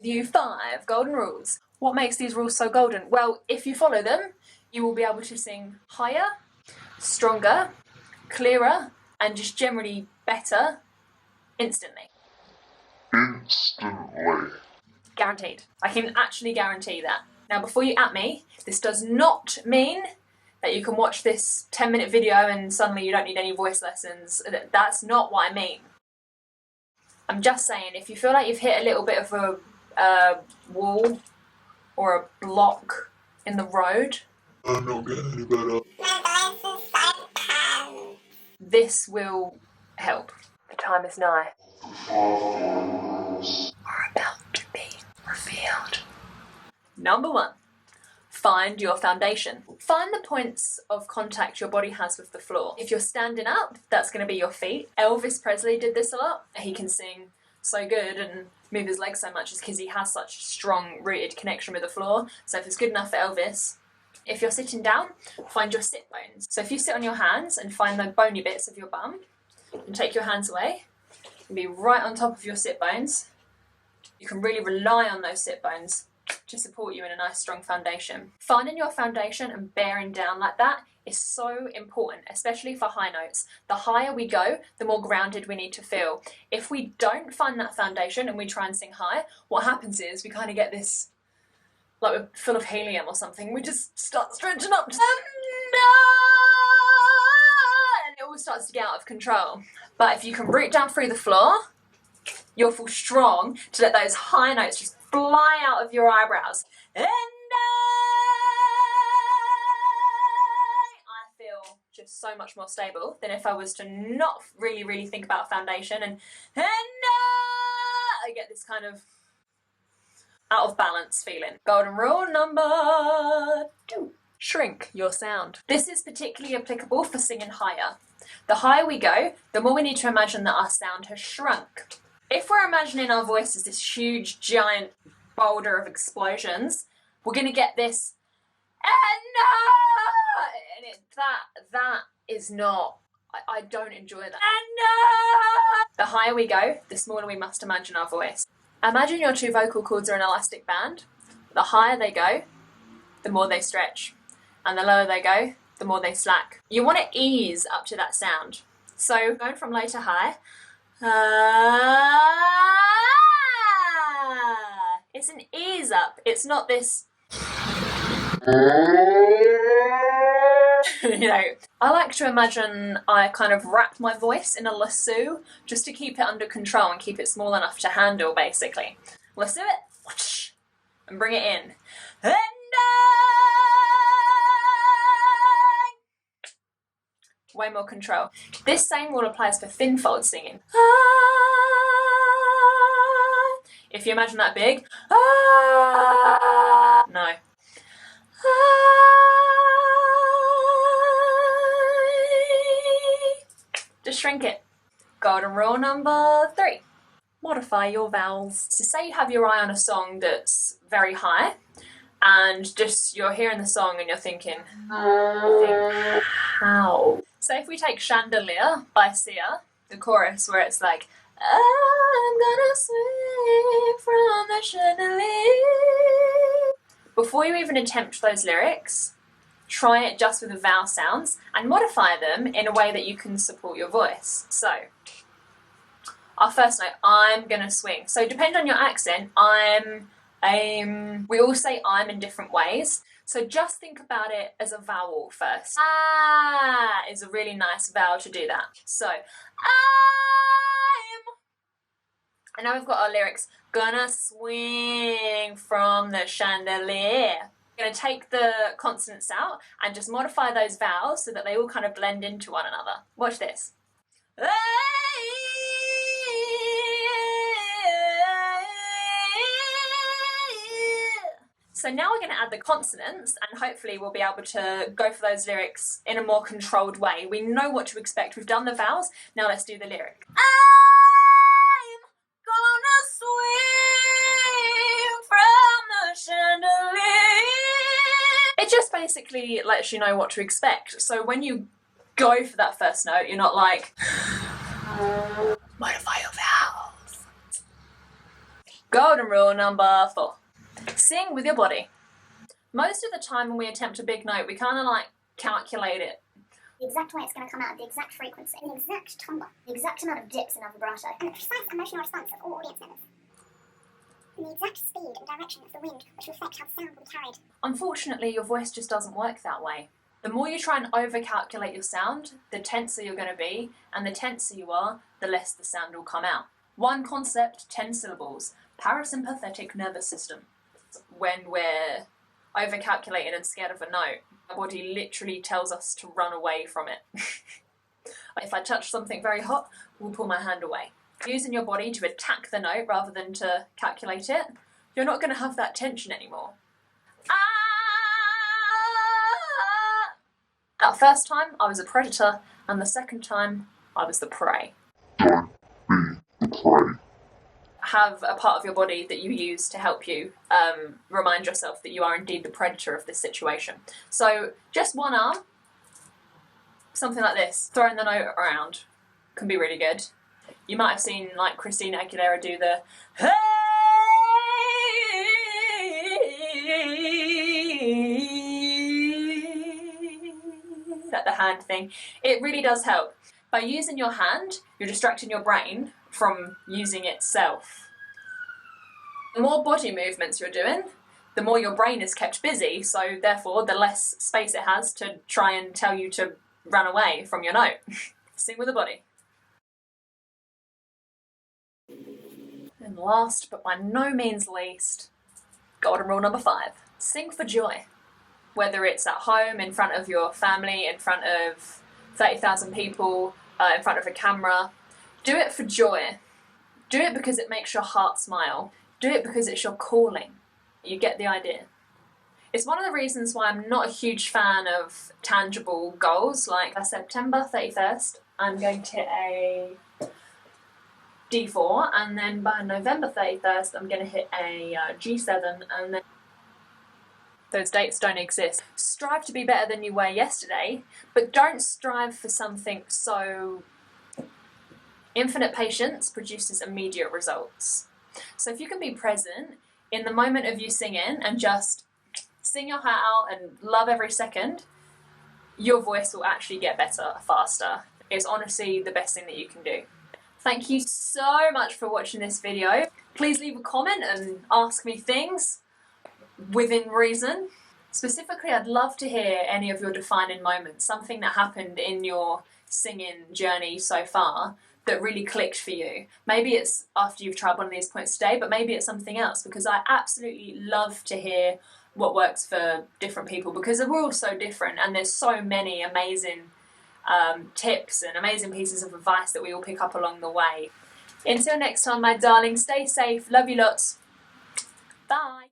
You 5 golden rules. What makes these rules so golden? Well, if you follow them, you will be able to sing higher, stronger, clearer, and just generally better instantly. Guaranteed. I can actually guarantee that. Now, before you at me, this does not mean that you can watch this 10-minute video and suddenly you don't need any voice lessons. That's not what I mean. I'm just saying, if you feel like you've hit a little bit of a wall or a block in the road, I'm not getting any better. This will help. The time is nigh. Are about to be revealed. Number 1. Find your foundation. Find the points of contact your body has with the floor. If you're standing up, that's going to be your feet. Elvis Presley did this a lot. He can sing so good and move his legs so much is because he has such a strong rooted connection with the floor. So if it's good enough for Elvis, if you're sitting down, find your sit bones. So if you sit on your hands and find the bony bits of your bum and take your hands away and be right on top of your sit bones, you can really rely on those sit bones to support you in a nice strong foundation. Finding your foundation and bearing down like that is so important, especially for high notes. The higher we go, the more grounded we need to feel. If we don't find that foundation and we try and sing high, what happens is we kind of get this, like we're full of helium or something, we just start stretching up and it all starts to get out of control. But if you can root down through the floor, you'll feel strong to let those high notes just fly out of your eyebrows. And I feel just so much more stable than if I was to not really think about foundation and I get this kind of out of balance feeling. Golden rule number 2. Shrink your sound. This is particularly applicable for singing higher. The higher we go, the more we need to imagine that our sound has shrunk. If we're imagining our voice as this huge, giant boulder of explosions, we're going to get this, that is not, I don't enjoy that. The higher we go, the smaller we must imagine our voice. Imagine your 2 vocal cords are an elastic band. The higher they go, the more they stretch. And the lower they go, the more they slack. You want to ease up to that sound. So going from low to high, it's an ease up. It's not this. I like to imagine I kind of wrap my voice in a lasso just to keep it under control and keep it small enough to handle, basically. Lasso it and bring it in. Way more control. This same rule applies for thin fold singing. If you imagine that big, no. Just shrink it. Golden rule number 3. Modify your vowels. So say you have your eye on a song that's very high and just you're hearing the song and you're thinking, how? So if we take Chandelier by Sia, the chorus where it's like, I'm gonna swing from the chandelier. Before you even attempt those lyrics, try it just with the vowel sounds and modify them in a way that you can support your voice. So, our first note, I'm gonna swing. So depending on your accent, we all say I'm in different ways. So just think about it as a vowel first. Ah is a really nice vowel to do that. So, and now we've got our lyrics. Gonna swing from the chandelier. We're gonna take the consonants out and just modify those vowels so that they all kind of blend into one another. Watch this. So now we're going to add the consonants and hopefully we'll be able to go for those lyrics in a more controlled way. We know what to expect. We've done the vowels. Now let's do the lyric. I'm gonna swing from the chandelier. It just basically lets you know what to expect. So when you go for that first note, you're not like, modify your vowels. Golden Golden rule number 4. Sing with your body. Most of the time when we attempt a big note, we kind of like calculate it. The exact way it's going to come out, the exact frequency, the exact timbre, the exact amount of dips in our vibrato, and the precise emotional response of all audience members. And the exact speed and direction of the wind, which will affect how the sound will be carried. Unfortunately, your voice just doesn't work that way. The more you try and over-calculate your sound, the tenser you're going to be, and the tenser you are, the less the sound will come out. One concept, 10 syllables. Parasympathetic nervous system. When we're over-calculating and scared of a note, our body literally tells us to run away from it. If I touch something very hot, we'll pull my hand away. Using your body to attack the note rather than to calculate it, you're not going to have that tension anymore. That first time, I was a predator, and the second time, I was the prey. Don't be the prey. Have a part of your body that you use to help you remind yourself that you are indeed the predator of this situation. So just one arm, something like this, throwing the note around can be really good. You might have seen like Christina Aguilera do the hey, like the hand thing. It really does help. By using your hand, you're distracting your brain from using itself. The more body movements you're doing, the more your brain is kept busy, so therefore the less space it has to try and tell you to run away from your note. Sing with the body. And last but by no means least, golden rule number 5. Sing for joy. Whether it's at home, in front of your family, in front of 30,000 people, in front of a camera, do it for joy. Do it because it makes your heart smile. Do it because it's your calling. You get the idea. It's one of the reasons why I'm not a huge fan of tangible goals. Like by September 31st, I'm going to hit a D4, and then by November 31st, I'm going to hit a G7, and then those dates don't exist. Strive to be better than you were yesterday, but don't strive for something so... Infinite patience produces immediate results. So if you can be present in the moment of you singing and just sing your heart out and love every second, your voice will actually get better faster. It's honestly the best thing that you can do. Thank you so much for watching this video. Please leave a comment and ask me things within reason. Specifically, I'd love to hear any of your defining moments, something that happened in your singing journey so far that really clicked for you. Maybe it's after you've tried one of these points today, but maybe it's something else, because I absolutely love to hear what works for different people, because we're all so different and there's so many amazing tips and amazing pieces of advice that we all pick up along the way. Until next time, my darling, stay safe, love you lots, bye.